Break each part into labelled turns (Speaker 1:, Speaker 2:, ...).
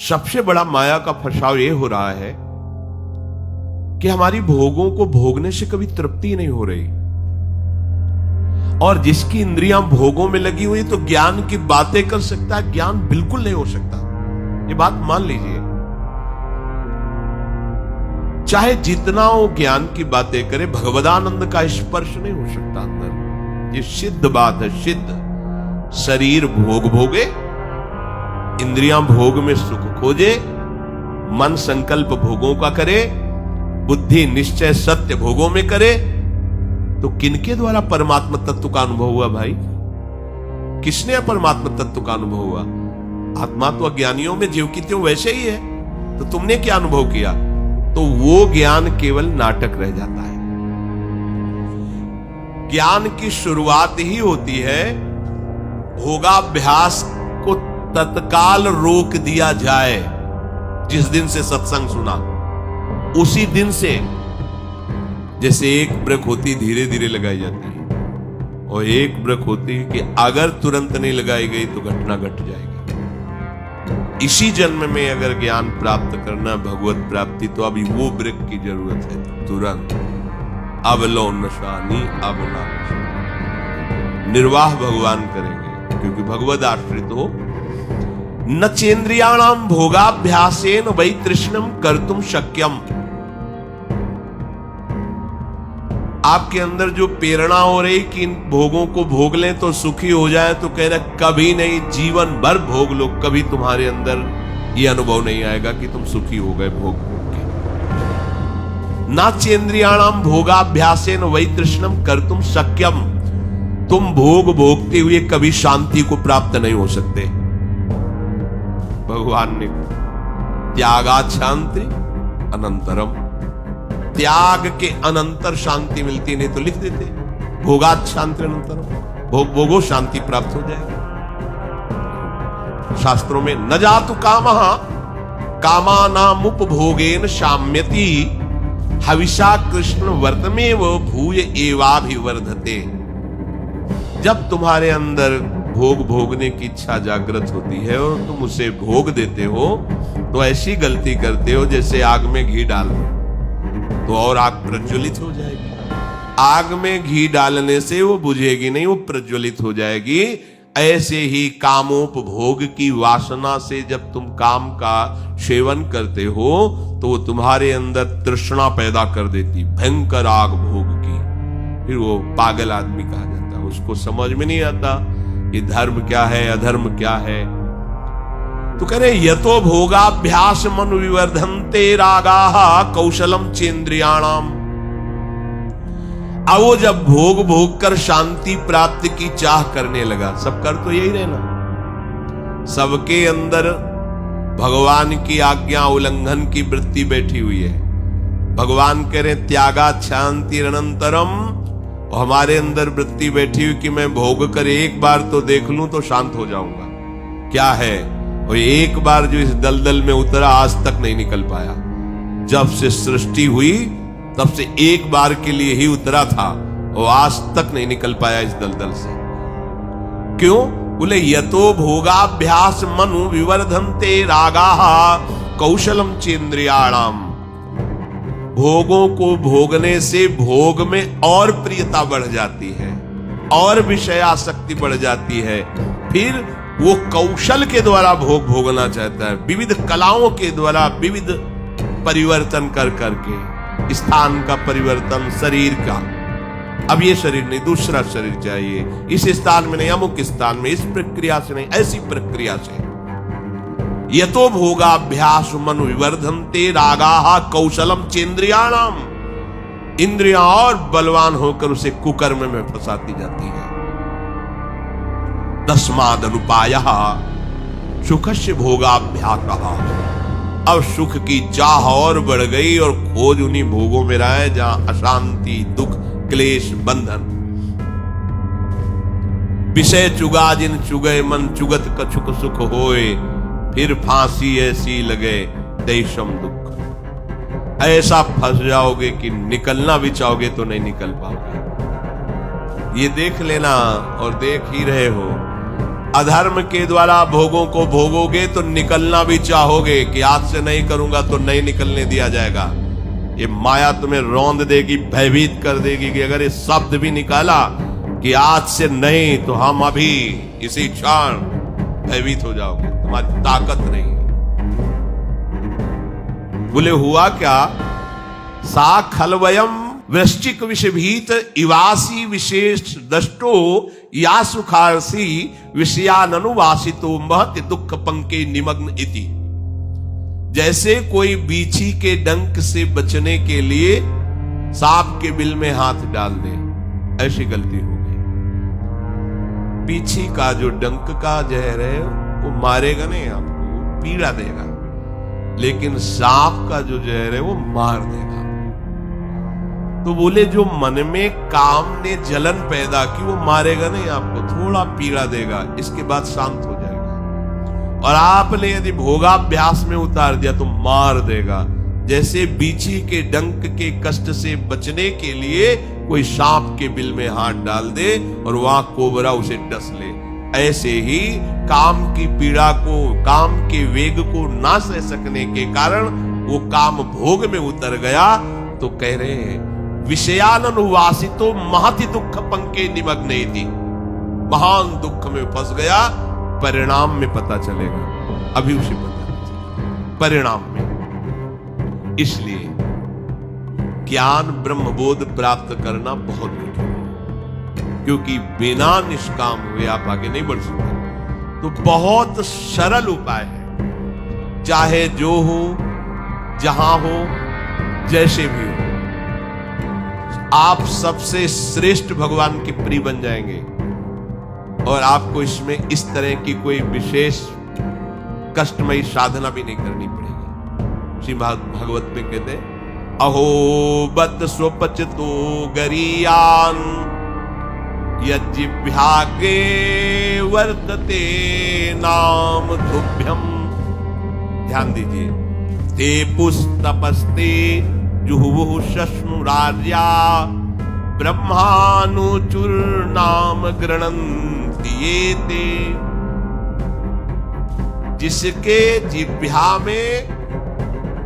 Speaker 1: सबसे बड़ा माया का फसाव यह हो रहा है कि हमारी भोगों को भोगने से कभी तृप्ति नहीं हो रही, और जिसकी इंद्रियां भोगों में लगी हुई तो ज्ञान की बातें कर सकता है, ज्ञान बिल्कुल नहीं हो सकता। ये बात मान लीजिए, चाहे जितना वो ज्ञान की बातें करे, भगवदानंद का स्पर्श नहीं हो सकता अंदर। ये सिद्ध बात है, सिद्ध। शरीर भोग भोगे, इंद्रियां भोग में सुख खोजे, मन संकल्प भोगों का करे, बुद्धि निश्चय सत्य भोगों में करे, तो किनके द्वारा परमात्मा तत्व का अनुभव हुआ भाई? किसने परमात्मा तत्व का अनुभव हुआ? आत्मा तो अज्ञानियों में जीव की त्यों वैसे ही है, तो तुमने क्या अनुभव किया? तो वो ज्ञान केवल नाटक रह जाता है। ज्ञान की शुरुआत ही होती है, भोगाभ्यास को तत्काल रोक दिया जाए। जिस दिन से सत्संग सुना उसी दिन से, जैसे एक ब्रेक होती धीरे धीरे लगाई जाती है, और एक ब्रेक होती है कि अगर तुरंत नहीं लगाई गई तो घटना घट जाएगी। इसी जन्म में अगर ज्ञान प्राप्त करना भगवत प्राप्ति, तो अभी वो ब्रेक की जरूरत है, तुरंत। अब लो नशानी, अब ना नशा। निर्वाह भगवान करेंगे, क्योंकि भगवद आश्रित हो। न चेन्द्रियाणाम भोगाभ्यासेन वै तृष्णम कर्तुम शक्यम। आपके अंदर जो प्रेरणा हो रही कि इन भोगों को भोग लें तो सुखी हो जाए, तो कह रहे कभी नहीं, जीवन भर भोग लो, कभी तुम्हारे अंदर यह अनुभव नहीं आएगा कि तुम सुखी हो गए भोग के। न चेन्द्रियाणाम भोगाभ्यासेन वै तृष्णम कर्तुम शक्यम। तुम भोग भोगते हुए कभी शांति को प्राप्त नहीं हो सकते। भगवान ने त्यागात् शांति अनंतरम, त्याग के अनंतर शांति मिलती, नहीं तो लिख देते भोगात् शांति अनंतरम, भोग भोगो शांति प्राप्त हो जाएगी। शास्त्रों में न जातु कामः कामानामुपभोगेन शाम्यति हविषा कृष्ण वर्तमेव भूय एवाभिवर्धते। जब तुम्हारे अंदर भोग भोगने की इच्छा जागृत होती है और तुम उसे भोग देते हो, तो ऐसी गलती करते हो जैसे आग में घी डाल दो तो और आग प्रज्वलित हो जाएगी। आग में घी डालने से वो बुझेगी नहीं, वो प्रज्वलित हो जाएगी। ऐसे ही कामोपभोग की वासना से जब तुम काम का सेवन करते हो तो वो तुम्हारे अंदर तृष्णा पैदा कर देती, भयंकर आग भोग की। फिर वो पागल आदमी कहा जाता है, उसको समझ में नहीं आता कि धर्म क्या है अधर्म क्या है। तो कह रहे यतो भोगाभ्यास मनु विवर्धन्ते रागाः कौशलम चेन्द्रियाणाम। अब वो जब भोग भोग कर शांति प्राप्त की चाह करने लगा, सब कर तो यही रहना, सबके अंदर भगवान की आज्ञा उल्लंघन की वृत्ति बैठी हुई है। भगवान कह रहे त्यागात् शांति अनंतरम, हमारे अंदर वृत्ति बैठी हुई कि मैं भोग कर एक बार तो देख लूं तो शांत हो जाऊंगा। क्या है? और एक बार जो इस दलदल में उतरा आज तक नहीं निकल पाया। जब से सृष्टि हुई तब से एक बार के लिए ही उतरा था और आज तक नहीं निकल पाया इस दलदल से। क्यों? बोले यतो भोगाभ्यास मनु विवर्धन्ते रागाः कौशलम चेन्द्रियाणाम। भोगों को भोगने से भोग में और प्रियता बढ़ जाती है, और विषयासक्ति बढ़ जाती है। फिर वो कौशल के द्वारा भोग भोगना चाहता है, विविध कलाओं के द्वारा विविध परिवर्तन कर करके, स्थान का परिवर्तन, शरीर का। अब ये शरीर नहीं, दूसरा शरीर चाहिए, इस स्थान में नहीं, अमुक स्थान में, इस प्रक्रिया से नहीं, ऐसी प्रक्रिया से। यतो भोगाभ्यास मनु विवर्धन्ते रागाः कौशलम चेन्द्रियाणाम। इंद्रियां और बलवान होकर उसे कुकर्म में फंसाती जाती है। तस्माद् अनुपायः सुखस्य भोगाभ्यासः। अब सुख की चाह और बढ़ गई और खोज उन्हीं भोगों में रहा है जहां अशांति, दुख, क्लेश, बंधन। विषय चुगा जिन चुगे मन चुगत कछुक सुख होए, फिर फांसी ऐसी लगे देशम दुख। ऐसा फंस जाओगे कि निकलना भी चाहोगे तो नहीं निकल पाओगे। ये देख लेना, और देख ही रहे हो अधर्म के द्वारा भोगों को भोगोगे तो निकलना भी चाहोगे कि आज से नहीं करूंगा तो नहीं निकलने दिया जाएगा। ये माया तुम्हें रौंद देगी, भयभीत कर देगी कि अगर ये शब्द भी निकाला कि आज से नहीं तो हम अभी इसी क्षण, भयभीत हो जाओगे, तुम्हारी ताकत नहीं। बोले हुआ क्या? सा खलवयम वृश्चिक विषभीत इवासी विशेष दष्टो या सुखारसी विषयानुवासितो महति दुख पंके निमग्न इति। जैसे कोई बीछी के डंक से बचने के लिए सांप के बिल में हाथ डाल दे, ऐसी गलती हो गई। बीछी का जो डंक का जहर है वो मारेगा नहीं आपको, पीड़ा देगा, लेकिन सांप का जो जहर है वो मार देगा। तो बोले जो मन में काम ने जलन पैदा की वो मारेगा नहीं आपको, थोड़ा पीड़ा देगा, इसके बाद शांत हो जाएगा। और आपने यदि भोगाभ्यास में उतार दिया तो मार देगा। जैसे बीछी के डंक के कष्ट से बचने के लिए कोई सांप के बिल में हाथ डाल दे और वहां कोबरा उसे डस ले, ऐसे ही काम की पीड़ा को, काम के वेग को ना सह सकने के कारण वो काम भोग में उतर गया। तो कह रहे हैं विषयानुवासितो महति दुख पंके निमग्न इति। महान दुख में फंस गया, परिणाम में पता चलेगा, अभी उसे पता नहीं चलेगा परिणाम में। इसलिए ज्ञान ब्रह्मबोध प्राप्त करना बहुत कठिन है, क्योंकि बिना निष्काम हुए आप आगे नहीं बढ़ सकते। तो बहुत सरल उपाय है, चाहे जो हो, जहां हो, जैसे भी हो, आप सबसे श्रेष्ठ भगवान के प्रिय बन जाएंगे। और आपको इसमें इस तरह की कोई विशेष कष्टमयी साधना भी नहीं करनी पड़ेगी। श्रीमद् भागवत में कहते हैं अहो बत स्वपचितो गरीयान यज्जिह्वाग्रे वर्तते नाम तुभ्यम। ध्यान दीजिए, ते पुस्तपस्ते जुहुः शश्नुरार्या ब्रह्मानुचूर्णाम गृह्णन्ति एते। जिसके जिह्वा में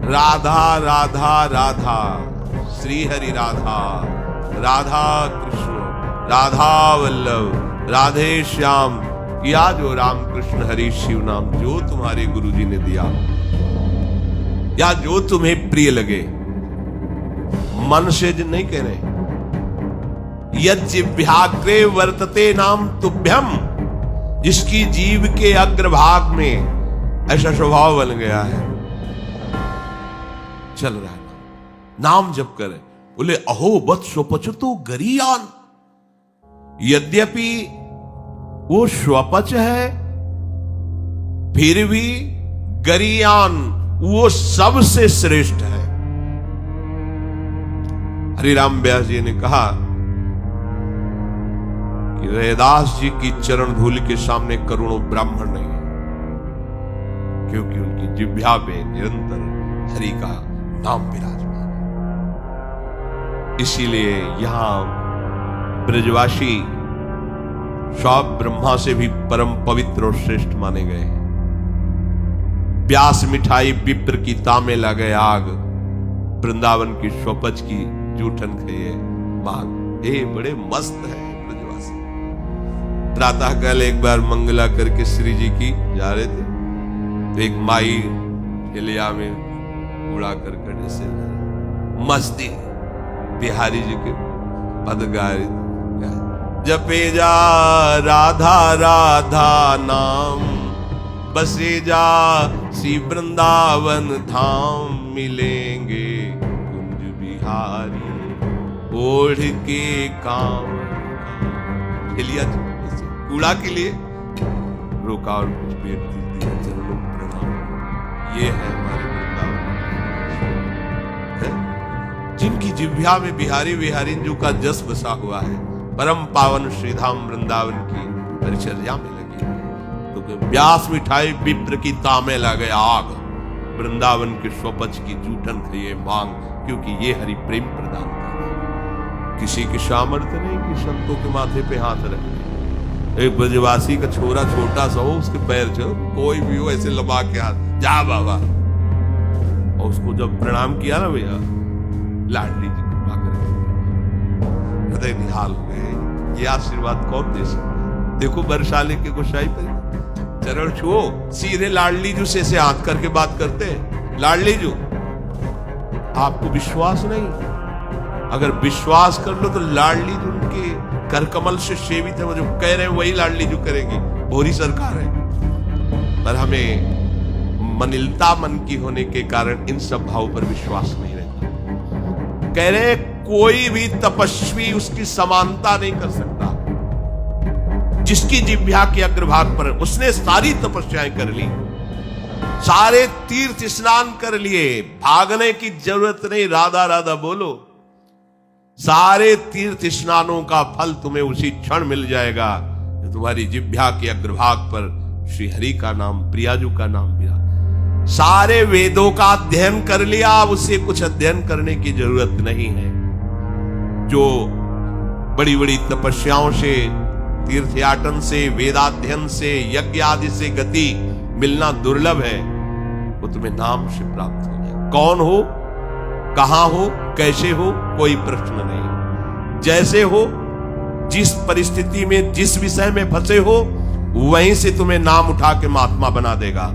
Speaker 1: राधा राधा राधा, श्री हरि राधा, राधा कृष्ण, राधा वल्लभ, राधे श्याम, या जो राम कृष्ण हरि शिव नाम जो तुम्हारे गुरुजी ने दिया, या जो तुम्हें प्रिय लगे, मन से नहीं कह रहे, यज्जिह्वाग्रे वर्तते नाम तुभ्यम। जिसकी जीव के अग्रभाग में ऐसा स्वभाव बन गया है, चल रहा है, नाम जप करे। बोले अहो बत स्वपचतो गरीयान। यद्यपि वो स्वपच है, फिर भी गरीयान वो सबसे श्रेष्ठ है। हरिराम व्यास जी ने कहा कि रैदास जी की चरण धूल के सामने करोड़ों ब्राह्मण नहीं है, क्योंकि उनकी जिह्वा में निरंतर हरि का नाम विराजमान है। इसीलिए यहां ब्रजवासी सब ब्रह्मा से भी परम पवित्र और श्रेष्ठ माने गए हैं। व्यास मिठाई विप्र की तामे लगे आग, वृंदावन की स्वपच की जूठन खाइए मांग। ये बड़े मस्त है ब्रजवासी। प्रातः काल एक बार मंगला करके श्री जी की जा रहे थे, तो एक माई ठेलिया में उड़ा कर कड़े से मस्ती बिहारी जी के पद गा रही, जपे जा राधा राधा नाम, बसे जा श्री वृंदावन धाम, मिलेंगे कुंज बिहारी ओढ़ के काम। ठेलिया कूड़ा के लिए रोका और कुछ पेट दिया, चरणों प्रणाम। ये है हमारे वृंदावन, जिनकी जिह्वा में बिहारी बिहारी जो का जस बसा हुआ है, परम पावन श्रीधाम वृंदावन की परिचर्या में लगी। तो व्यास मिठाई विप्र की तामे लगे आग, वृंदावन के स्वपच की जूठन खाइए मांग, क्योंकि ये हरि प्रेम प्रदान करता है। किसी की सामर्थ्य नहीं कि संतों के माथे पे हाथ रखे, एक ब्रजवासी का छोरा छोटा सा हो, उसके पैर छो, कोई भी हो ऐसे लबा के हाथ, जा बाबा। और उसको जब प्रणाम किया ना भैया, लाडली जी कृपा करें, हृदय निहाल हो गए। ये आशीर्वाद कौन दे सकता? देखो बरसाले के गोसाई पर चरण छुओ, सीधे लाडली जू से ऐसे हाथ करके बात करते हैं। लाडली जू, आपको विश्वास नहीं? अगर विश्वास कर लो तो लाडली जू उनके कर कमल से सेवित है, वो जो कह रहे हैं वही लाडली जू करेंगी। भोरी सरकार है, पर हमें मनिलता मन की होने के कारण इन सब भाव पर विश्वास नहीं रहता। कह रहे कोई भी तपस्वी उसकी समानता नहीं कर सकता। जिसकी जिह्वा के अग्रभाग पर उसने सारी तपस्याएं कर ली, सारे तीर्थ स्नान कर लिए, भागने की जरूरत नहीं, राधा राधा बोलो। सारे तीर्थ स्नानों का फल तुम्हें उसी क्षण मिल जाएगा, तुम्हारी जिह्वा के अग्रभाग पर श्री हरि का नाम, प्रियाजू का नाम बिरा। सारे वेदों का अध्ययन कर लिया, अब उससे कुछ अध्ययन करने की जरूरत नहीं है। जो बड़ी बड़ी तपस्याओं से, तीर्थयाटन से, वेदाध्ययन से, यज्ञ आदि से गति मिलना दुर्लभ है, वो तुम्हें नाम से प्राप्त हो जाए। कौन हो, कहां हो, कैसे हो, कोई प्रश्न नहीं। जैसे हो, जिस परिस्थिति में, जिस विषय में फंसे हो, वहीं से तुम्हें नाम उठा के महात्मा बना देगा,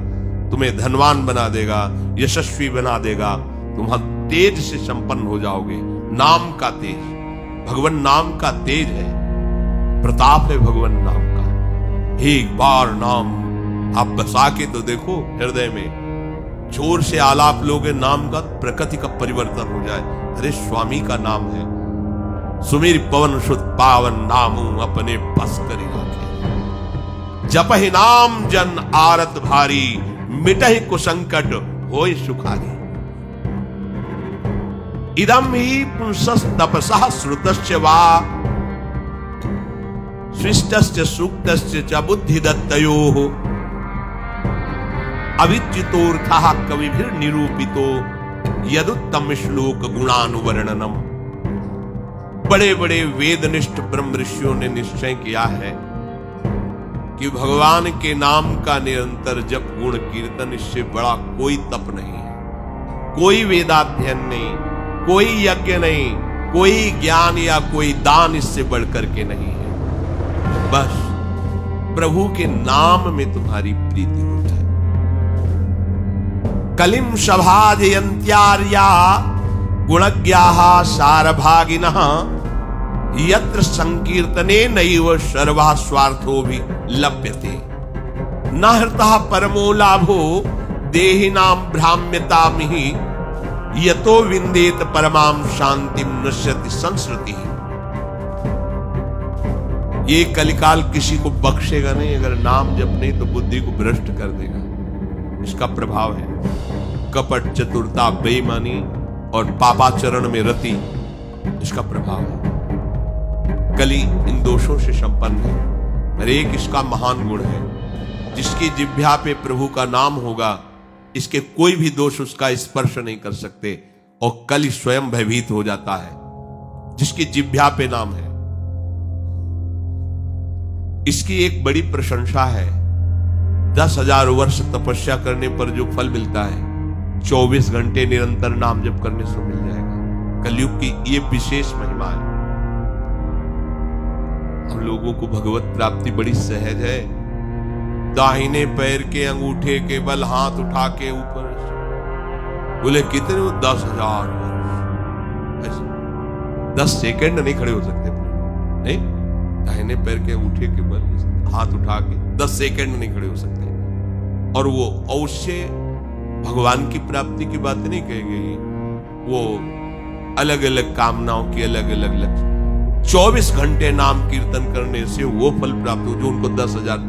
Speaker 1: तुम्हें धनवान बना देगा, यशस्वी बना देगा। तुम तेज से संपन्न हो जाओगे। नाम का तेज, भगवान नाम का तेज है, प्रताप है भगवान नाम का। एक बार नाम आप बसा के तो देखो हृदय में, जोर से आलाप लोगे नाम का, प्रकृति का परिवर्तन हो जाए। अरे स्वामी का नाम है, सुमीर पवन सुत पावन नामू अपने बस करी राखे। जपहि नाम जन आरत भारी, मिटहि कुसंकट होय सुखारी। इदम ही पुंसस् तपसः श्रुतस्य वा, सृष्टस्य सूक्तस्य च बुद्धिदत्तयोः। अविच्युतोऽर्थः कविभिर्निरूपितो, यदुत्तम श्लोक गुणानुवर्णनम। बड़े बड़े वेदनिष्ठ ब्रह्म ऋषियों ने निश्चय किया है कि भगवान के नाम का निरंतर जप, गुण कीर्तन, इससे बड़ा कोई तप नहीं है, कोई वेदाध्ययन नहीं, कोई यज्ञ नहीं, कोई ज्ञान या कोई दान इससे बढ़कर के नहीं है। बस प्रभु के नाम में तुम्हारी प्रीति हो जाए। कलिम सभाजयन्त्यार्या गुणज्ञाः सारभागिनः, यत्र संकीर्तने नैव सर्वः स्वार्थो भी लभ्यते। न हृतः परमो लाभो देहिनां भ्राम्यतामिहि, यतो विन्देत परमां शांतिं नश्यति संस्कृतिः। ये कलिकाल किसी को बख्शेगा नहीं, अगर नाम जप नहीं तो बुद्धि को भ्रष्ट कर देगा। इसका प्रभाव है कपट, चतुरता, बेईमानी और पापाचरण में रति, इसका प्रभाव है। कली इन दोषों से संपन्न है, पर एक इसका महान गुण है, जिसकी जिह्वा पे प्रभु का नाम होगा, इसके कोई भी दोष उसका स्पर्श नहीं कर सकते, और कली स्वयं भयभीत हो जाता है जिसकी जिह्वा पे नाम है। इसकी एक बड़ी प्रशंसा है, 10,000 वर्ष तपस्या करने पर जो फल मिलता है, 24 घंटे निरंतर नाम जप करने से मिल जाएगा। कलयुग की ये विशेष महिमा है। हम लोगों को भगवत प्राप्ति बड़ी सहज है। दाहिने पैर के अंगूठे के बल हाथ उठा के ऊपर, बोले कितने हो? 10,000 वर्ष। 10 सेकंड नहीं खड़े हो सकते नहीं, दाहिने पैर के अंगूठे के बल हाथ उठा के 10 सेकंड नहीं खड़े हो सकते। और वो अवश्य भगवान की प्राप्ति की बात नहीं कही गई, वो अलग अलग कामनाओं की अलग अलग लक्ष्य। 24 घंटे नाम कीर्तन करने से वो फल प्राप्त हो जो उनको 10,000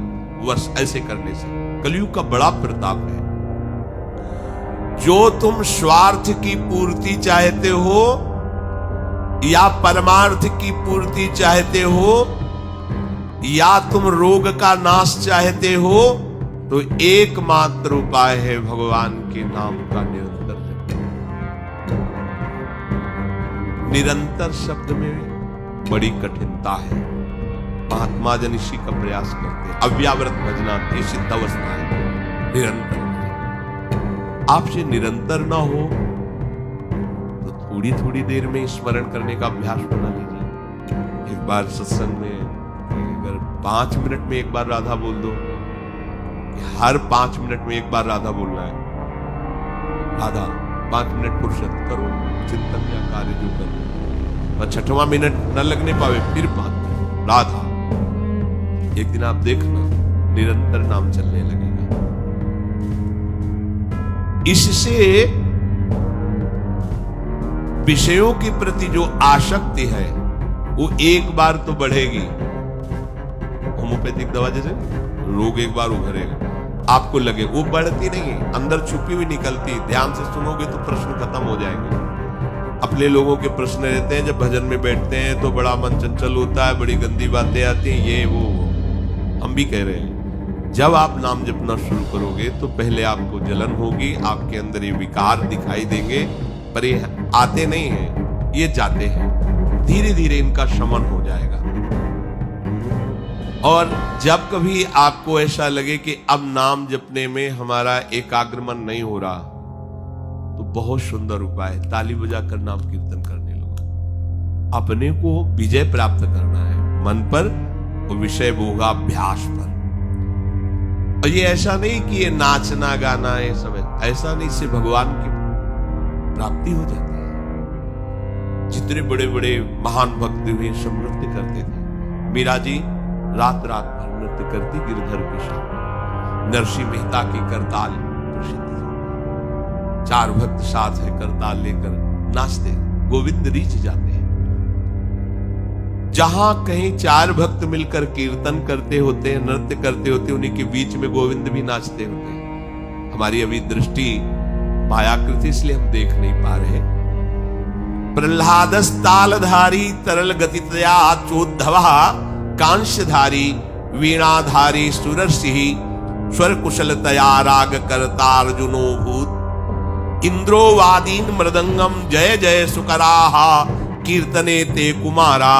Speaker 1: वर्ष ऐसे करने से। कलयुग का बड़ा प्रताप है। जो तुम स्वार्थ की पूर्ति चाहते हो या परमार्थ की पूर्ति चाहते हो, या तुम रोग का नाश चाहते हो, तो एकमात्र उपाय है भगवान के नाम का निरंतर जप। निरंतर शब्द में बड़ी कठिनता है। महात्मा जन इसी का प्रयास करते हैं। अव्यावृत भजना ये सिद्ध अवस्था है, निरंतर भजन। आपसे निरंतर ना हो तो थोड़ी थोड़ी देर में स्मरण करने का अभ्यास बना लीजिए। एक बार सत्संग में अगर 5 मिनट में एक बार राधा बोल दो, हर 5 मिनट में एक बार राधा बोलना है, राधा 5 मिनट फुर्सत करो, चिंतन या कार्य जो करो, और 6वां मिनट न लगने पावे फिर 5 मिनट राधा। एक दिन आप देखना निरंतर नाम चलने लगेगा। इससे विषयों के प्रति जो आसक्ति है वो एक बार तो बढ़ेगी। होम्योपैथिक दवा जैसे रोग एक बार उभरेगा, आपको लगे वो बढ़ती नहीं, अंदर छुपी हुई निकलती। ध्यान से सुनोगे तो प्रश्न खत्म हो जाएंगे। अपने लोगों के प्रश्न रहते हैं, जब भजन में बैठते हैं तो बड़ा मन चंचल होता है, बड़ी गंदी बातें आती हैं, ये वो। हम भी कह रहे हैं, जब आप नाम जपना शुरू करोगे तो पहले आपको जलन होगी, आपके अंदर ये विकार दिखाई देंगे, पर ये आते नहीं हैं, ये जाते हैं। धीरे धीरे इनका शमन हो जाएगा। और जब कभी आपको ऐसा लगे कि अब नाम जपने में हमारा एकाग्रमन नहीं हो रहा, तो बहुत सुंदर उपाय है, ताली बजाकर नाम कीर्तन करने लगो। अपने को विजय प्राप्त करना है मन पर और विषय भोगाभ्यास पर। और ये ऐसा नहीं कि ये नाचना गाना है सब, ऐसा नहीं, इससे भगवान की प्राप्ति हो जाती है। जितने बड़े बड़े महान भक्त हुए सब नृत्य करते थे। मीरा जी रात रात भर नृत्य करती गिरधर के साथ। नरसिंह मेहता की करताल प्रसिद्ध है, 4 भक्त साथ है करताल लेकर नाचते, गोविंद रीच जाते हैं। जहां कहीं 4 भक्त मिलकर कीर्तन करते होते हैं, नृत्य करते होते, उन्हीं के बीच में गोविंद भी नाचते होते हैं। हमारी अभी दृष्टि मायाकृति, इसलिए हम देख नहीं पा रहे। प्रहलादस तालधारी तरल गतितया चोद्धवा कांशधारी वीणाधारी सुरसिंह स्वर कुशलतया राग करता अर्जुनो भूत इंद्रो वादीन मृदंगम जय जय सुकराहा कीर्तने ते कुमारा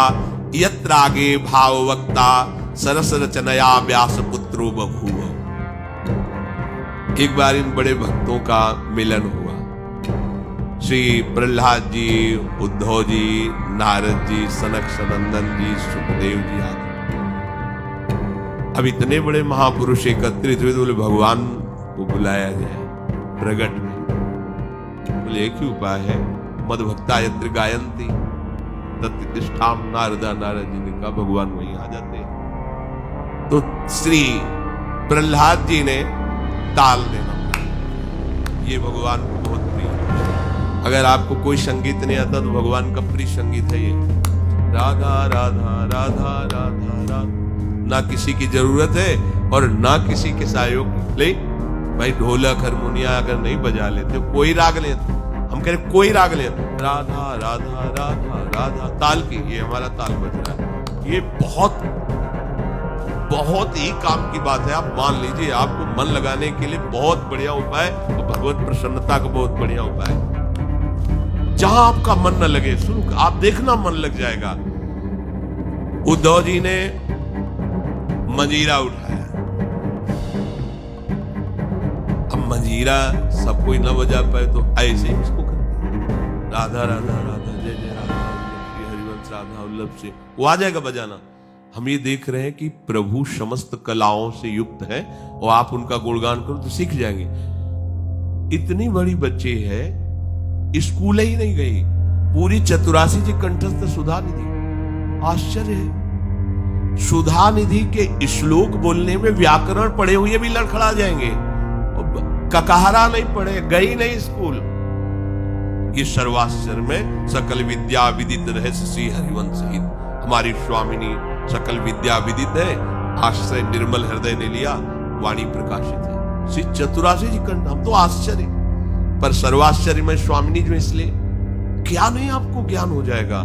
Speaker 1: यत्रागे भाववक्ता सरस रचनया व्यास पुत्रो बभूव। एक बार इन बड़े भक्तों का मिलन हुआ। श्री प्रहलाद जी, उद्धव जी, नारद जी, सनक सनंदन जी, सुखदेव जी आदि। अब इतने बड़े महापुरुष एकत्रित हुए तो बोले भगवान को बुलाया जाए प्रगट में। बोले एक ही उपाय है, मद भक्ता यत्र गायंती तत्तिष्ठाम नारदा। नारद जी ने कहा भगवान वहीं आ जाते हैं। तो श्री प्रहलाद जी ने ताल देना, ये भगवान को बहुत प्रिय। अगर आपको कोई संगीत नहीं आता तो भगवान का प्रिय संगीत है ये, राधा राधा राधा राधा राधा। ना किसी की जरूरत है और ना किसी के सहयोग। ले भाई ढोलक हारमोनिया अगर नहीं बजा लेते, कोई राग ले, हम कह रहे कोई राग ले, राधा राधा राधा राधा ताल की, ये हमारा ताल बज रहा है। ये बहुत बहुत ही काम की बात है। आप मान लीजिए, आपको मन लगाने के लिए बहुत बढ़िया उपाय, तो भगवत प्रसन्नता का बहुत बढ़िया उपाय। जहां आपका मन न लगे, सुनो आप देखना मन लग जाएगा। उद्धव जी ने मंजीरा उठाया। अब मंजीरा सब कोई न बजा पाए तो ऐसे ही इसको करते, राधा राधा राधा जय जय राधा श्री हरिवंश राधा उल्लभ से वो आ जाएगा बजाना। हम ये देख रहे हैं कि प्रभु समस्त कलाओं से युक्त है और आप उनका गुणगान करो तो सीख जाएंगे। इतनी बड़ी बच्ची है, स्कूल ही नहीं गई, पूरी चतुरासी जी कंठस्थ सुधा निधि। आश्चर्य है, सुधा निधि के श्लोक बोलने में व्याकरण पढ़े हुए भी लड़खड़ा जाएंगे, ककहरा नहीं पढ़े, गई नहीं स्कूल। ये सर्वाश्चर्य में सकल विद्या विदित रहस्य श्री हरिवंश हित। हमारी स्वामिनी सकल विद्या विदित है, आश्रय निर्मल हृदय ने लिया, वाणी प्रकाशित है। श्री चतुरासी जी कंठ। हम तो आश्चर्य, पर सर्वाश्चर्य में स्वामिनी जो, इसलिए क्या नहीं आपको ज्ञान हो जाएगा।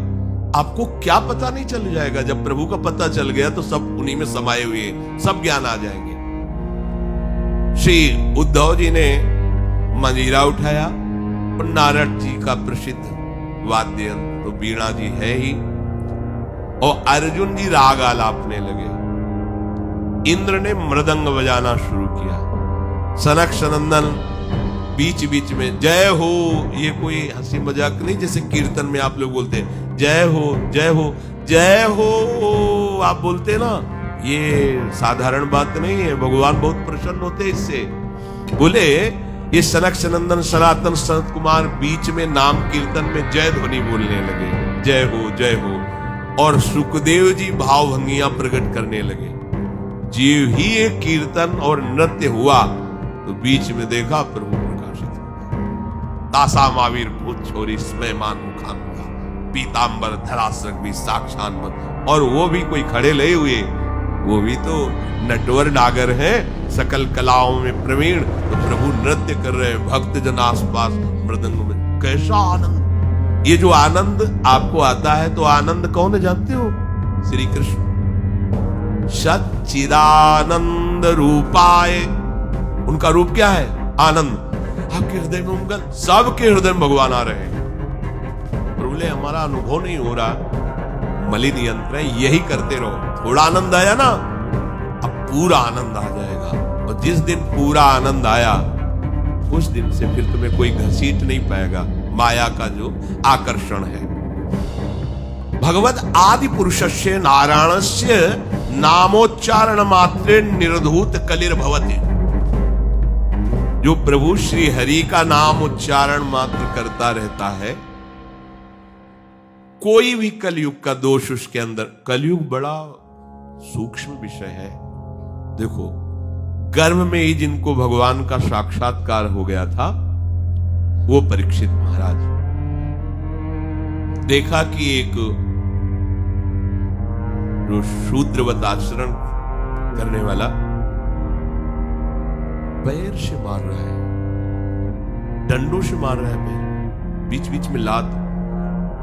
Speaker 1: आपको क्या पता नहीं चल जाएगा। जब प्रभु का पता चल गया तो सब उन्हीं में समाये हुए सब ज्ञान आ जाएंगे। श्री उद्धव जी ने मंजीरा उठाया और नारद जी का प्रसिद्ध वाद्य तो वीणा जी है ही। और अर्जुन जी राग आलापने लगे। इंद्र ने मृदंग बजाना शुरू किया। सनक सनंदन बीच बीच में जय हो, ये कोई हंसी मजाक नहीं, जैसे कीर्तन में आप लोग बोलते हैं जय हो जय हो जय हो, आप बोलते ना, ये साधारण बात नहीं है। भगवान बहुत प्रसन्न होते इससे। बोले ये सनक सनंदन सनातन सनत कुमार बीच में नाम कीर्तन में जय ध्वनि बोलने लगे, जय हो जय हो। और सुखदेव जी भाव भंगियां प्रकट करने लगे। जीव ही एक कीर्तन और नृत्य हुआ तो बीच में देखा प्रभु प्रकाशित हुआ। तासा मावीर भूत छोरी स्मयमान मुखान का पीतांबर धरासक भी साक्षात। और वो भी कोई खड़े ले हुए, वो भी तो नटवर नागर है, सकल कलाओं में प्रवीण। तो प्रभु नृत्य कर रहे, भक्त जन आसपास मृदंग में। कैसा आनंद! ये जो आनंद आपको आता है, तो आनंद कौन है जानते हो? श्री कृष्ण सच्चिदानंद रूपाय। उनका रूप क्या है? आनंद। आपके हृदय में उनका, सबके हृदय में भगवान आ रहे हैं। बोले हमारा अनुभव नहीं हो रहा, मलिन यंत्र है, यही करते रहो। थोड़ा आनंद आया ना, अब पूरा आनंद आ जाएगा। और जिस दिन पूरा आनंद आया, उस दिन से फिर तुम्हें कोई घसीट नहीं पाएगा। माया का जो आकर्षण है। भगवद आदि पुरुषस्य नारायणस्य नामोच्चारण मात्रे निर्धूत कलिर्भवति। जो प्रभु श्री हरि का नाम उच्चारण मात्र करता रहता है, कोई भी कलयुग का दोष उसके अंदर। कलयुग बड़ा सूक्ष्म विषय है। देखो, गर्भ में ही जिनको भगवान का साक्षात्कार हो गया था, वो परीक्षित महाराज, देखा कि एक जो शूद्रवत आचरण करने वाला पैर से मार रहा है, डंडों से मार रहा है, पैर बीच बीच में लात।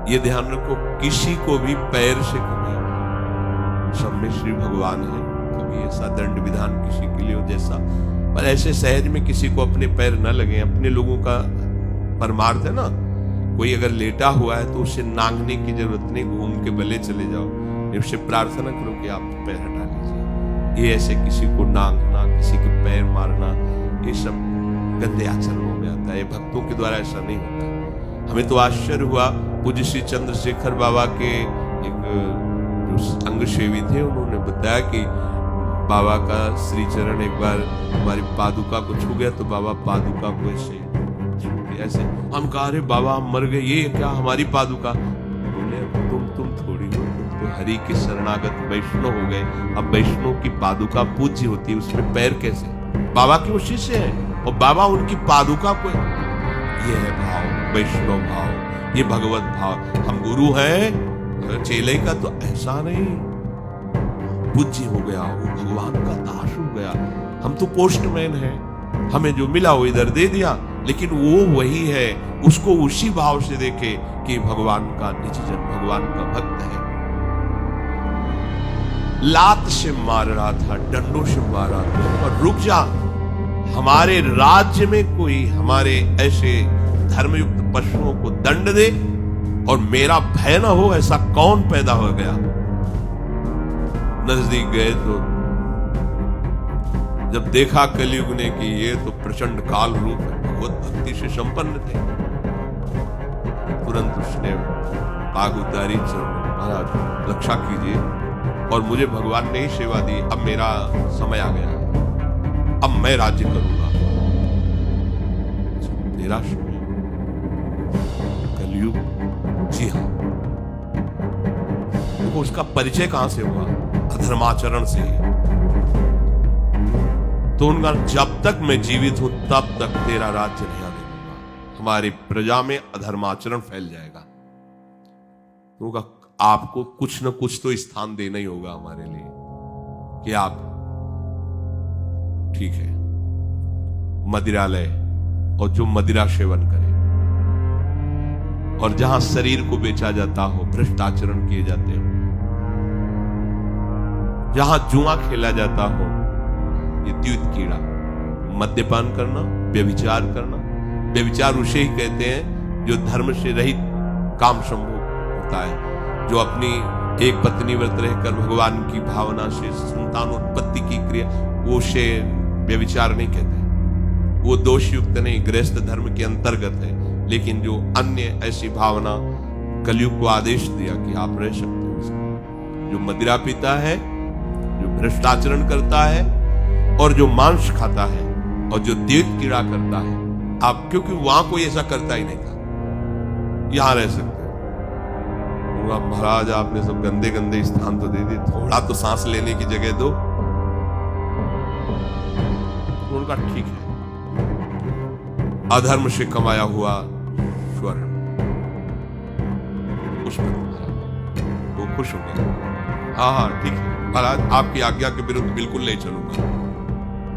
Speaker 1: ये ध्यान रखो, किसी को भी पैर से कभी, सब में श्री भगवान है, कभी ऐसा दंड विधान किसी के लिए हो जैसा, पर ऐसे सहज में किसी को अपने पैर न लगे। अपने लोगों का परमार्थ है ना, कोई अगर लेटा हुआ है तो उसे नांगने की जरूरत नहीं, घूम के भले चले जाओ, उससे प्रार्थना करो कि आप पैर हटा लीजिए। ये ऐसे किसी को नांगना, किसी के पैर मारना, ये सब गंदे आचरणों में आता है। भक्तों के द्वारा ऐसा नहीं होता। हमें तो आश्चर्य हुआ, पूज्य श्री चंद्रशेखर बाबा के एक जो अंग सेवी थे, उन्होंने बताया कि बाबा का श्री चरण एक बार हमारी पादुका को छू गया, तो बाबा पादुका को ऐसे ऐसे। हम कहा अरे बाबा हम मर गए, ये क्या हमारी पादुका? बोले तुम थोड़ी हो, तुम तो हरि के शरणागत वैष्णव हो गए। अब वैष्णव की पादुका पूज्य होती है, उसमें पैर कैसे? बाबा की वो शिष्य है और बाबा उनकी पादुका को, ये है भाव, वैष्णव भाव, ये भगवत भाव। हम गुरु हैं, चेले का तो ऐसा नहीं, पूज्य हो गया, वो भगवान का दास हो गया। हम तो पोस्टमैन हैं, हमें जो मिला वो इधर दे दिया, लेकिन वो वही है, उसको उसी भाव से देखे कि भगवान का निजजन, भगवान का भक्त है। लात से मार रहा था, डंडों से मार रहा था। और रुक जा, हमारे राज्य में कोई हमारे ऐसे धर्मयुक्त पशुओं को दंड दे और मेरा भय न हो, ऐसा कौन पैदा हो गया? नजदीक गए तो जब देखा कलयुग ने कि ये तो प्रचंड काल रूप है, भगवत भक्ति से संपन्न थे, तुरंत उसने आग उतारी, महाराज रक्षा कीजिए, और मुझे भगवान ने ही सेवा दी, अब मेरा समय आ गया, अब मैं राज्य करूंगा। तेरा समय, कलयुग, जी हाँ। देखो उसका परिचय कहां से हुआ? अधर्माचरण से ही। तो उनका जब तक मैं जीवित हूं तब तक तेरा राज्य नहीं आने दूंगा, हमारी प्रजा में अधर्माचरण फैल जाएगा। तो उनका आपको कुछ न कुछ तो स्थान देना ही होगा हमारे लिए, कि आप ठीक है मदिरालय, और जो मदिरा सेवन करे, और जहां शरीर को बेचा जाता हो, भ्रष्टाचरण किए जाते हो, जहां जुआ खेला जाता हो, ये द्वैत कीड़ा, मद्यपान करना, व्यभिचार करना। व्यभिचार उसे ही कहते हैं जो धर्म से रहित काम संभोग होता है, जो अपनी एक पत्नी व्रत रहकर भगवान की भावना से संतानोत्पत्ति की क्रिया, वो से व्यभिचार नहीं कहते, वो दोष युक्त नहीं, गृहस्थ धर्म के अंतर्गत है। लेकिन जो अन्य ऐसी भावना कलयुग को आदेश दिया कि आप रह सकते हो, जो मदिरा पीता है, जो भ्रष्टाचरण करता है और जो मांस खाता है और जो देव कीड़ा करता है, आप, क्योंकि वहां कोई ऐसा करता ही नहीं था, यहां रह सकते हो। महाराज आपने सब गंदे गंदे स्थान तो दे दिए, थोड़ा तो सांस लेने की जगह दो। उनका ठीक है, अधर्म से कमाया हुआ स्वर्ण उसमें वो खुश हो गए। हाँ हाँ ठीक है महाराज, आपकी आज्ञा के विरुद्ध बिल्कुल नहीं चलूंगा।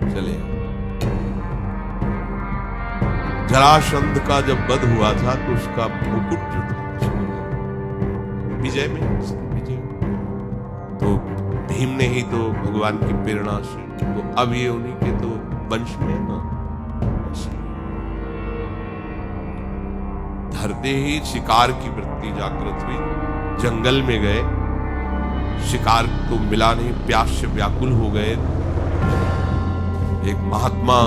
Speaker 1: चले। जरासंध का जब वध हुआ था तो उसका मुकुट जो था विजय में, विजय तो भीम ने ही तो भगवान की प्रेरणा से, तो अब ये उन्हीं के तो वंश में ना, धरते ही शिकार की वृत्ति जागृत हुई। जंगल में गए, शिकार को मिला नहीं, प्यास से व्याकुल हो गए। एक महात्मा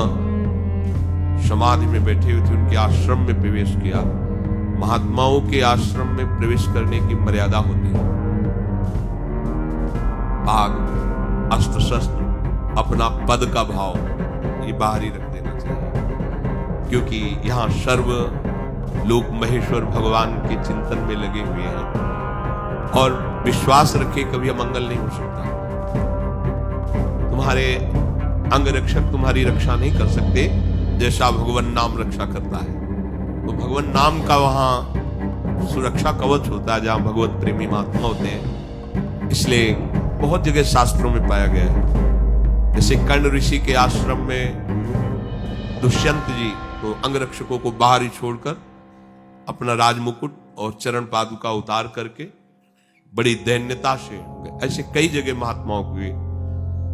Speaker 1: समाधि में बैठे हुए थे, उनके आश्रम में प्रवेश किया। महात्माओं के आश्रम में प्रवेश करने की मर्यादा होती है। बाघ, अस्त्र शस्त्र, अपना पद का भाव ये बाहर ही रख देना चाहिए, क्योंकि यहां सर्व लोग महेश्वर भगवान के चिंतन में लगे हुए हैं और विश्वास रखे कभी अमंगल नहीं हो सकता। तुम्हारे अंग रक्षक तुम्हारी रक्षा नहीं कर सकते जैसा भगवान नाम रक्षा करता है। तो भगवान नाम का वहां सुरक्षा कवच होता है जहां भगवत प्रेमी महात्मा होते हैं। इसलिए बहुत जगह शास्त्रों में पाया गया है। जैसे कर्ण ऋषि के आश्रम में दुष्यंत जी तो अंगरक्षकों को बाहर ही छोड़कर अपना राजमुकुट और चरण पादुका उतार करके बड़ी दैन्यता से, ऐसे कई जगह महात्माओं के,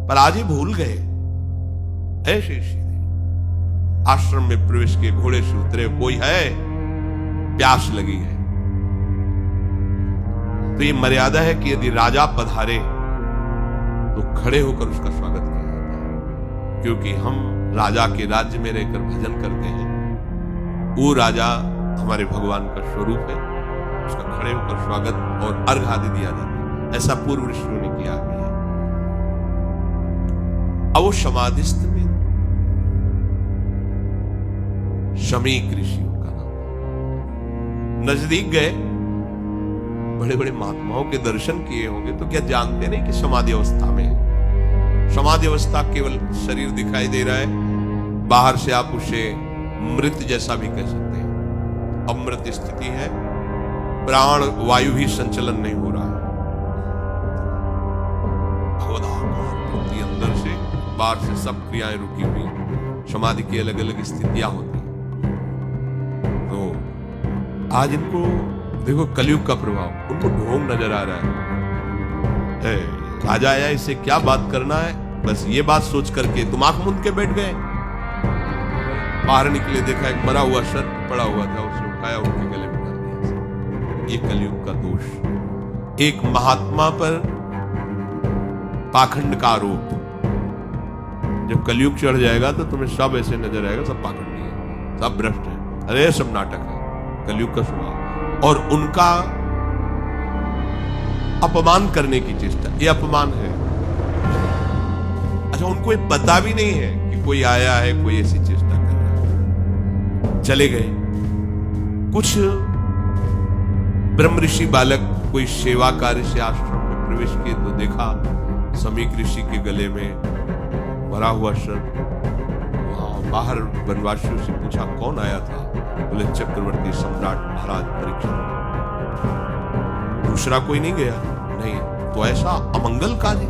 Speaker 1: पर आज ही भूल गए। ऐसे सीधे आश्रम में प्रवेश किए, घोड़े से उतरे, कोई है, प्यास लगी है। तो ये मर्यादा है कि यदि राजा पधारे तो खड़े होकर उसका स्वागत किया जाता है, क्योंकि हम राजा के राज्य में रहकर भजन करते हैं। वो राजा हमारे भगवान का स्वरूप है, उसका खड़े होकर स्वागत और अर्घ आदि दिया जाता है। ऐसा पूर्व ऋषियों ने किया भी है। अब वो समाधिस्थ में शमीक ऋषि उनका नाम, नजदीक गए, बड़े बड़े महात्माओं के दर्शन किए होंगे, तो क्या जानते नहीं कि समाधि अवस्था में है। समाधि अवस्था केवल शरीर दिखाई दे रहा है, बाहर से आप उसे मृत जैसा भी कह सकते हैं। अमृत स्थिति है, प्राण वायु भी संचलन नहीं हो रहा है। भगवदाकार अंदर से बाहर से सब क्रियाएं रुकी हुई। समाधि की अलग अलग स्थितियां होती हैं। तो आज इनको देखो, कलयुग का प्रभाव, उनको ढोंग नजर आ रहा है। राजा आया, इससे क्या बात करना है, बस ये बात सोच करके तुम आंख मूंद के बैठ गए। बाहर निकले, देखा एक मरा हुआ सर्प पड़ा हुआ था, उसे उठाया, उनके गले में डाल दिया। ये कलयुग का दोष। एक महात्मा पर पाखंड का आरोप। जब कलयुग चढ़ जाएगा तो तुम्हें सब ऐसे नजर आएगा, सब पाखंडी है, सब भ्रष्ट है, अरे सब नाटक है, कलयुग का स्वभाव। और उनका अपमान करने की चेष्टा, ये अपमान है। अच्छा, उनको ये पता भी नहीं है कि कोई आया है, कोई ऐसी चेष्टा कर रहा है। चले गए। कुछ ब्रह्म ऋषि बालक कोई सेवा कार्य से आश्रम में प्रवेश किए तो देखा समीक ऋषि के गले में मरा हुआ सर्प। वहां बाहर वनवासियों से पूछा कौन आया था, बोले चक्रवर्ती सम्राट महाराज परीक्षित। दूसरा कोई नहीं गया, नहीं तो ऐसा अमंगल कार्य,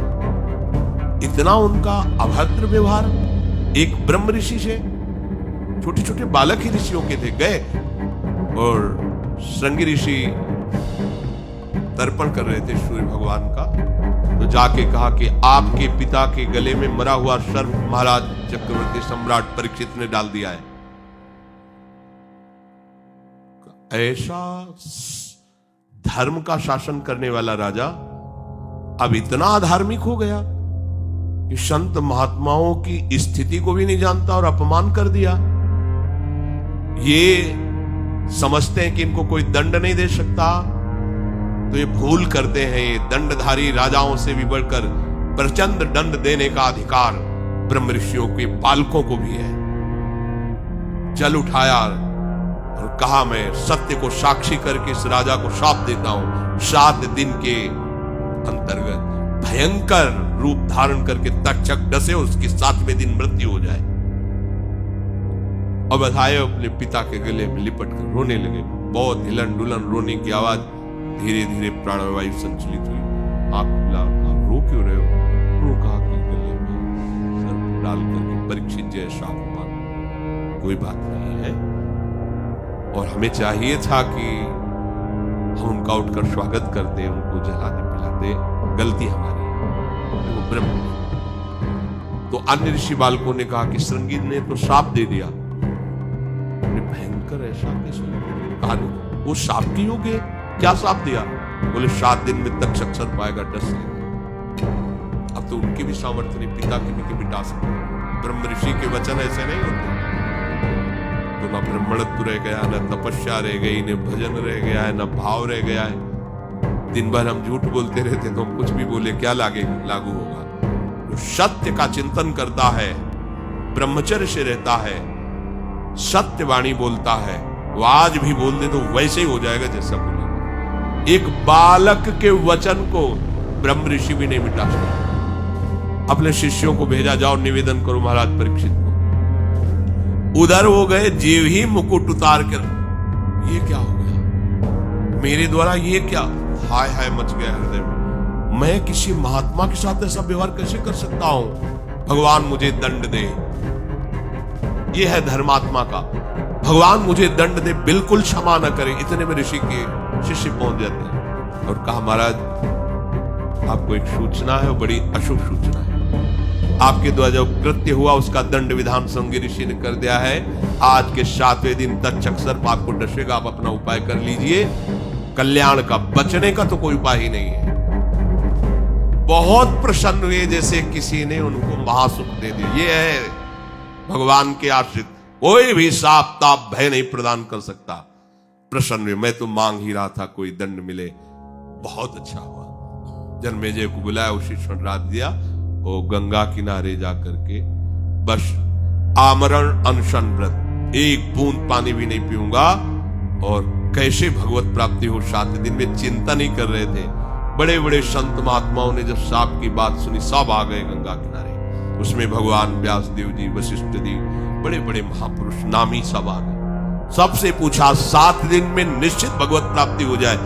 Speaker 1: इतना उनका अभद्र व्यवहार। एक ब्रह्म ऋषि से, छोटे छोटे बालक ही ऋषियों के थे, गए और श्रृंगी ऋषि तर्पण कर रहे थे सूर्य भगवान का, तो जाके कहा कि आपके पिता के गले में मरा हुआ सर्प महाराज चक्रवर्ती सम्राट परीक्षित ने डाल दिया है। ऐसा धर्म का शासन करने वाला राजा अब इतना अधार्मिक हो गया कि संत महात्माओं की स्थिति को भी नहीं जानता और अपमान कर दिया। ये समझते हैं कि इनको कोई दंड नहीं दे सकता, तो ये भूल करते हैं। ये दंडधारी राजाओं से भी बढ़कर प्रचंड दंड देने का अधिकार ब्रह्म ऋषियों के पालकों को भी है। जल उठाया और कहा, मैं सत्य को साक्षी करके इस राजा को शाप देता हूं, 7 दिन के अंतर्गत भयंकर रूप धारण करके तक्षक डसे, उसके 7वें दिन मृत्यु हो जाए। और बधाए अपने पिता के गले में लिपट कर रोने लगे। बहुत हिलन डुलन रोने की आवाज, धीरे धीरे प्राणवायु संचलित हुई। आंख खुला, रो क्यों रहे हो? रो कहा कि गले में सर डाल करके परीक्षित जय शाप मान, कोई बात नहीं है। और हमें चाहिए था कि हम उनका उठकर स्वागत करते, उनको जलाते पिलाते, गलती हमारी है, वो ब्रह्म। तो अन्य ऋषि बालकों ने कहा कि श्रृंगी ने तो शाप दे दिया। भयंकर ऐसा कैसे? कहा वो शाप की योग्य, क्या शाप दिया? बोले 7 दिन में तक्षक सर पाएगा, डस लेगा। अब तो उनकी भी सामर्थ्य नहीं, पिता की भी मिटा सकते। ब्रह्म ऋषि के वचन ऐसे नहीं होते। तो ना ब्रह्मणत्व रह गया, न तपस्या रह गई, न भजन रह गया है, न भाव रह गया है। दिन भर हम झूठ बोलते रहते, तो हम कुछ भी बोले क्या लागू होगा? जो सत्य का चिंतन करता है, ब्रह्मचर्य से रहता है, सत्यवाणी बोलता है, वो आज भी बोल दे तो वैसे ही हो जाएगा जैसा बोले। एक बालक के वचन को ब्रह्म ऋषि भी नहीं मिटा सकते। अपने शिष्यों को भेजा, जाओ निवेदन करो महाराज परीक्षित को। उधर हो गए, जीव ही मुकुट उतार कर, ये क्या हो गया मेरे द्वारा? ये क्या? हाय हाय मच गया हृदय में। मैं किसी महात्मा के साथ ऐसा व्यवहार कैसे कर सकता हूं? भगवान मुझे दंड दे। ये है धर्मात्मा का, भगवान मुझे दंड दे, बिल्कुल क्षमा न करे। इतने में ऋषि के शिष्य पहुंच जाते हैं और कहा, महाराज आपको एक सूचना है, बड़ी अशुभ सूचना है। आपके द्वारा जो कृत्य हुआ उसका दंड विधान श्रृंगी ऋषि ने कर दिया है। आज के 7वें दिन तक्षक सर्प आपको डसेगा, आप अपना उपाय कर लीजिए। कल्याण का, बचने का तो कोई उपाय ही नहीं है। बहुत प्रसन्न हुए, जैसे किसी ने उनको महासुख दे दिया। ये है भगवान के आश्रित, कोई भी साप ताप भय नहीं प्रदान कर सकता। प्रसन्न हुए, मैं तो मांग ही रहा था कोई दंड मिले। बहुत अच्छा हुआ। जन्मेजय को बुलाया, उसी क्षण रात दिया, वो गंगा किनारे जा करके बस आमरण अनशन व्रत, एक बूंद पानी भी नहीं पीऊंगा। और कैसे भगवत प्राप्ति हो 7 दिन में चिंता नहीं कर रहे थे। बड़े बड़े संत महात्माओं ने जब साप की बात सुनी, सब आ गए गंगा किनारे। उसमें भगवान व्यासदेव जी, वशिष्ठ जी, बड़े बड़े महापुरुष नामी सब आ गए। सबसे पूछा, 7 दिन में निश्चित भगवत प्राप्ति हो जाए,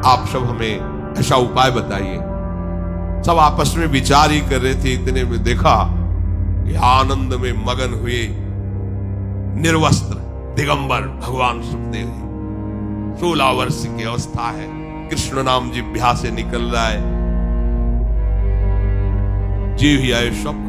Speaker 1: आप सब हमें ऐसा उपाय बताइए। सब आपस में विचार ही कर रहे थे। इतने में देखा कि आनंद में मगन हुए निर्वस्त्र दिगंबर भगवान सुखदेव, 16 वर्ष की अवस्था है, कृष्ण नाम जिह्वा से निकल रहा है, जीव ही आए सब।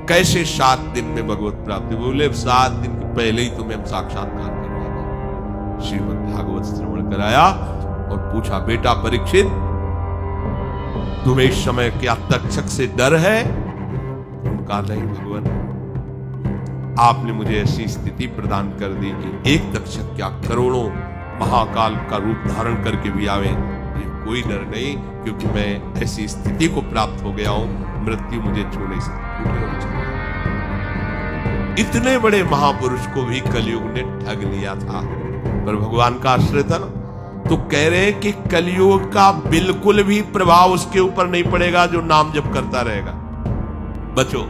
Speaker 1: कैसे 7 दिन में भगवत प्राप्ति? बोले 7 दिन के पहले ही तुम्हें हम साक्षात्कार करवाएंगे। श्रीमद् भागवत श्रवण कराया और पूछा, बेटा परीक्षित, तुम्हें इस समय क्या तक्षक से डर है? उनका नहीं भगवान, आपने मुझे ऐसी स्थिति प्रदान कर दी कि एक तक्षक क्या करोड़ों महाकाल का रूप धारण करके भी आवे, ये कोई डर नहीं, क्योंकि मैं ऐसी स्थिति को प्राप्त हो गया हूं, मृत्यु मुझे छू नहीं सकती। इतने बड़े महापुरुष को भी कलयुग ने ठग लिया था, पर भगवान का आश्रय था ना। तो कह रहे हैं कि कलयुग का बिल्कुल भी प्रभाव उसके ऊपर नहीं पड़ेगा जो नाम जप करता रहेगा। बचो,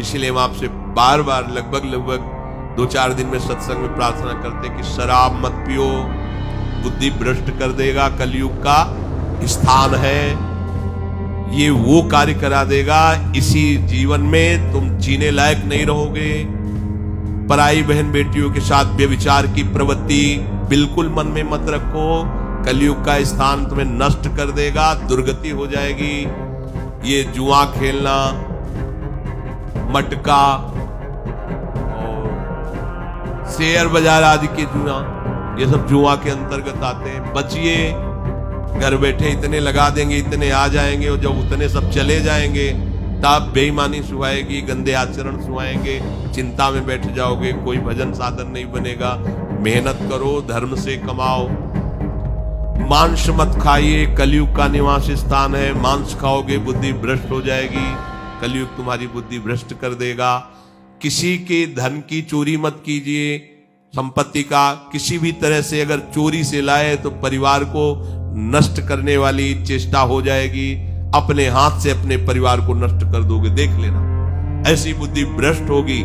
Speaker 1: इसलिए हम आपसे बार बार लगभग 2-4 दिन में सत्संग में प्रार्थना करते कि शराब मत पियो, बुद्धि भ्रष्ट कर देगा, कलयुग का स्थान है, ये वो कार्य करा देगा, इसी जीवन में तुम जीने लायक नहीं रहोगे। पराई बहन बेटियों के साथ व्यभिचार की प्रवृत्ति बिल्कुल मन में मत रखो, कलयुग का स्थान तुम्हें नष्ट कर देगा, दुर्गति हो जाएगी। ये जुआ खेलना, मटका और शेयर बाजार आदि के जुआ, ये सब जुआ के अंतर्गत आते हैं। बचिए, घर बैठे इतने लगा देंगे, इतने आ जाएंगे, और जब उतने सब चले जाएंगे तब बेईमानी सुहाएगी, गंदे आचरण सुहाएंगे, चिंता में बैठ जाओगे, कोई भजन साधन नहीं बनेगा। मेहनत करो, धर्म से कमाओ, मांस मत खाइए, कलयुग का निवास स्थान है। मांस खाओगे बुद्धि भ्रष्ट हो जाएगी, कलयुग तुम्हारी बुद्धि भ्रष्ट कर देगा। किसी के धन की चोरी मत कीजिए, संपत्ति का किसी भी तरह से अगर चोरी से लाए तो परिवार को नष्ट करने वाली चेष्टा हो जाएगी, अपने हाथ से अपने परिवार को नष्ट कर दोगे, देख लेना। ऐसी बुद्धि भ्रष्ट होगी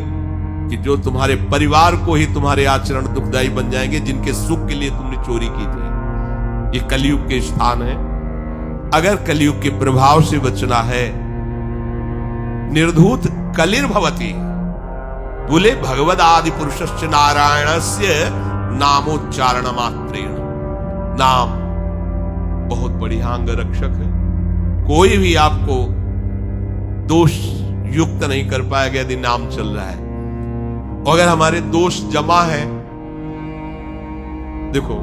Speaker 1: कि जो तुम्हारे परिवार को ही तुम्हारे आचरण दुखदायी बन जाएंगे, जिनके सुख के लिए तुमने चोरी की थी। ये कलयुग के स्थान है। अगर कलयुग के प्रभाव से बचना है, निर्धूत कलिर्भवति, बोले भगवद आदि पुरुषस्य नारायणस्य नामोच्चारण मात्रेण। नाम बहुत बढ़िया अंग रक्षक है, कोई भी आपको दोष युक्त नहीं कर पाएगा यदि नाम चल रहा है। और अगर हमारे दोष जमा है, देखो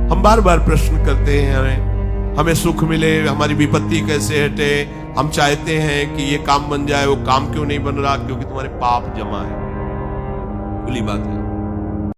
Speaker 1: हम बार बार प्रश्न करते हैं, हमें सुख मिले, हमारी विपत्ति कैसे हटे, हम चाहते हैं कि ये काम बन जाए, वो काम क्यों नहीं बन रहा? क्योंकि तुम्हारे पाप जमा है। खुली बात है।